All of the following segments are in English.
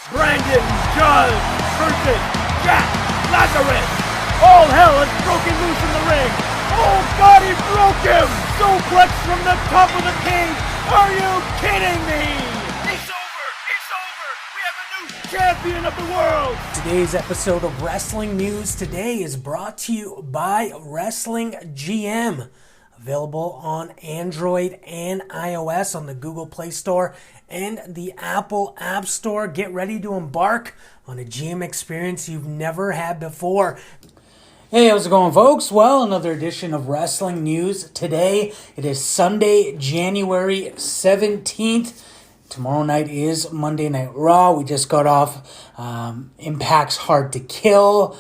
Brandon Judge versus Jack Lazarus. All hell has broken loose in the ring. Oh God, he broke him! Suplex from the top of the cage. Are you kidding me? It's over! It's over! We have a new champion of the world! Today's episode of Wrestling News Today is brought to you by Wrestling GM. Available on Android and iOS on the Google Play Store and the Apple App Store. Get ready to embark on a GM experience you've never had before. Hey, how's it going, folks? Well, another edition of Wrestling News Today. It is Sunday, January 17th. Tomorrow night is Monday Night Raw. We just got off Impact's Hard to Kill.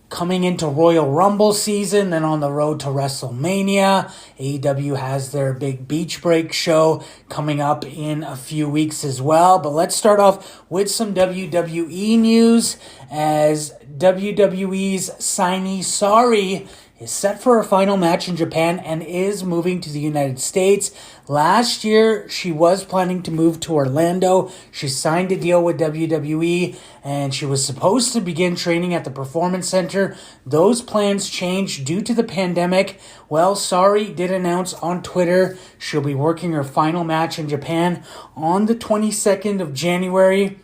Coming into Royal Rumble season, then on the road to WrestleMania. AEW has their big Beach Break show coming up in a few weeks as well. But let's start off with some WWE news, as WWE's signee Sareee is set for a final match in Japan and is moving to the United States. Last year, she was planning to move to Orlando. She signed a deal with WWE, and she was supposed to begin training at the Performance Center. Those plans changed due to the pandemic. Well, Sareee did announce on Twitter she'll be working her final match in Japan on the 22nd of January.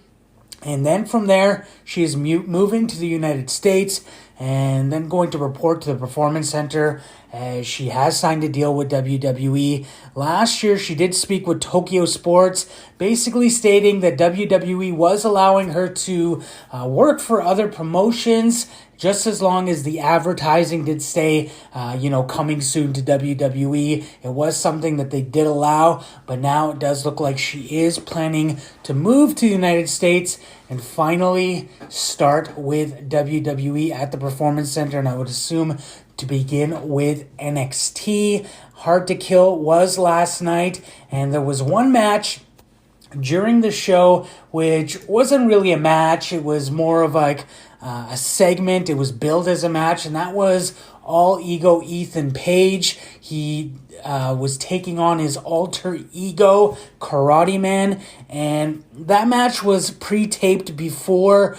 And then from there, she is moving to the United States and then going to report to the Performance Center, as she has signed a deal with WWE. Last year, she did speak with Tokyo Sports, basically stating that WWE was allowing her to work for other promotions, just as long as the advertising did stay, coming soon to WWE. It was something that they did allow, but now it does look like she is planning to move to the United States and finally start with WWE at the Performance Center, and I would assume to begin with NXT. Hard to Kill was last night, and there was one match during the show which wasn't really a match. It was more of like a segment. It was billed as a match, and that was All Ego Ethan Page. He was taking on his alter ego, Karate Man, and that match was pre-taped before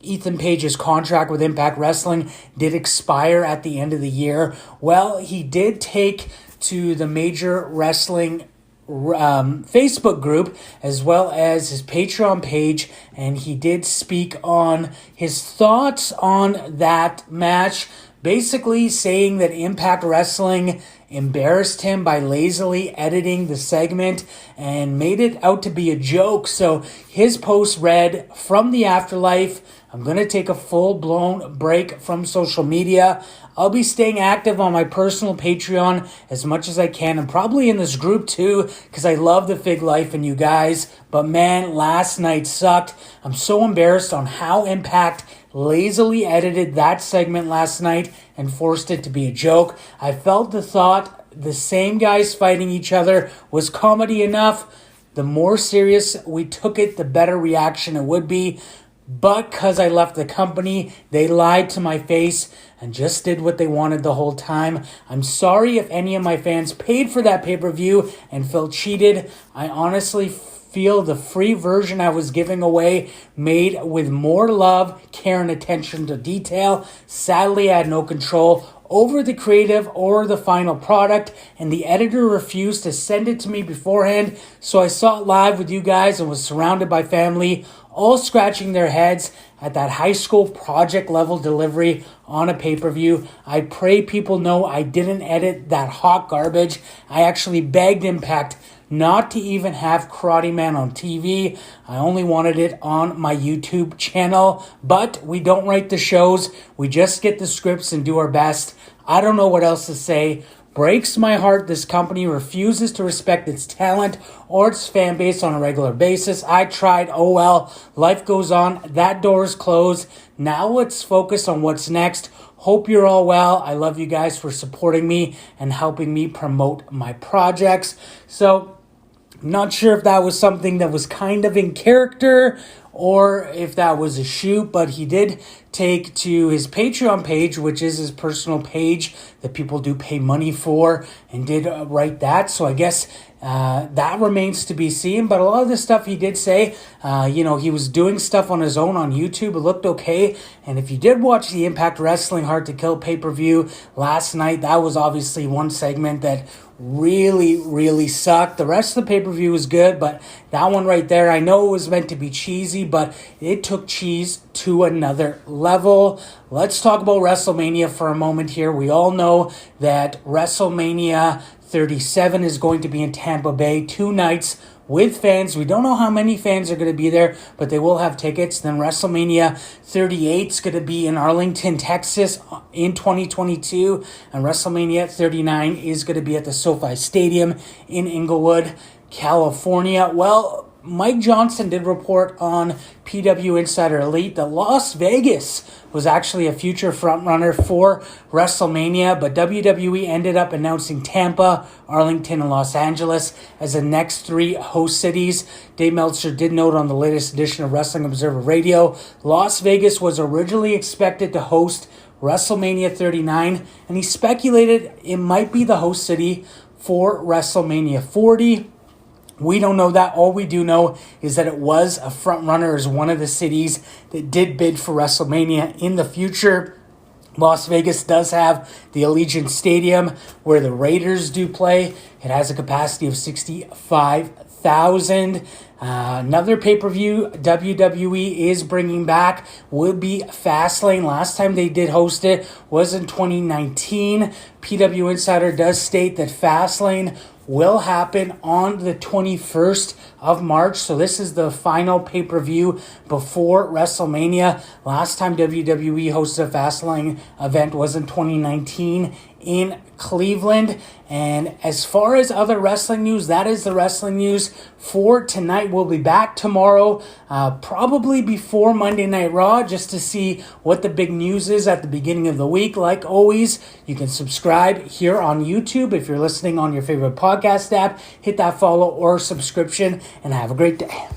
Ethan Page's contract with Impact Wrestling did expire at the end of the year. Well, he did take to the Major Wrestling Facebook group as well as his Patreon page, and he did speak on his thoughts on that match, basically saying that Impact Wrestling embarrassed him by lazily editing the segment and made it out to be a joke. So his post read, "From the afterlife, I'm going to take a full-blown break from social media. I'll be staying active on my personal Patreon as much as I can, and probably in this group too, because I love the Fig Life and you guys. But man, last night sucked. I'm so embarrassed on how Impact lazily edited that segment last night and forced it to be a joke. I felt the thought the same guys fighting each other was comedy enough. The more serious we took it, the better reaction it would be. But because I left the company, they lied to my face and just did what they wanted the whole time. I'm sorry if any of my fans paid for that pay-per-view and felt cheated. I honestly feel the free version I was giving away, made with more love, care, and attention to detail. Sadly, I had no control over the creative or the final product, and the editor refused to send it to me beforehand, so I saw it live with you guys and was surrounded by family, all scratching their heads at that high school project level delivery on a pay-per-view. I pray people know I didn't edit that hot garbage. I actually begged Impact not to even have Karate Man on TV. I only wanted it on my YouTube channel, but we don't write the shows. We just get the scripts and do our best. I don't know what else to say. Breaks my heart this company refuses to respect its talent or its fan base on a regular basis. I tried. Oh well, life goes on. That door is closed. Now let's focus on what's next. Hope you're all well. I love you guys for supporting me and helping me promote my projects. So, not sure if that was something that was kind of in character or if that was a shoot, but he did take to his Patreon page, which is his personal page that people do pay money for, and did write that. So I guess that remains to be seen. But a lot of the stuff he did say, he was doing stuff on his own on YouTube. It looked okay. And if you did watch the Impact Wrestling Hard to Kill pay-per-view last night, that was obviously one segment that really, really sucked. The rest of the pay-per-view was good, but that one right there, I know it was meant to be cheesy, but it took cheese to another level. Let's talk about WrestleMania for a moment here. We all know that WrestleMania 37 is going to be in Tampa Bay, 2 nights with fans. We don't know how many fans are going to be there, but they will have tickets. Then WrestleMania 38 is going to be in Arlington, Texas in 2022. And WrestleMania 39 is going to be at the SoFi Stadium in Inglewood, California. Well, Mike Johnson did report on PW Insider Elite that Las Vegas was actually a future frontrunner for WrestleMania, but WWE ended up announcing Tampa, Arlington, and Los Angeles as the next 3 host cities. Dave Meltzer did note on the latest edition of Wrestling Observer Radio, Las Vegas was originally expected to host WrestleMania 39, and he speculated it might be the host city for WrestleMania 40. We don't know that. All we do know is that it was a front runner as one of the cities that did bid for WrestleMania in the future. Las Vegas does have the Allegiant Stadium where the Raiders do play. It has a capacity of 65,000. Another pay-per-view WWE is bringing back would be Fastlane. Last time they did host it was in 2019. PW Insider does state that Fastlane will happen on the 21st of March. So this is the final pay-per-view before WrestleMania. Last time WWE hosted a Fastlane event was in 2019 in Cleveland. And as far as other wrestling news, that is the wrestling news for tonight. We'll be back tomorrow, probably before Monday Night Raw, just to see what the big news is at the beginning of the week. Like always, you can subscribe here on YouTube. If you're listening on your favorite podcast app, hit that follow or subscription, and have a great day.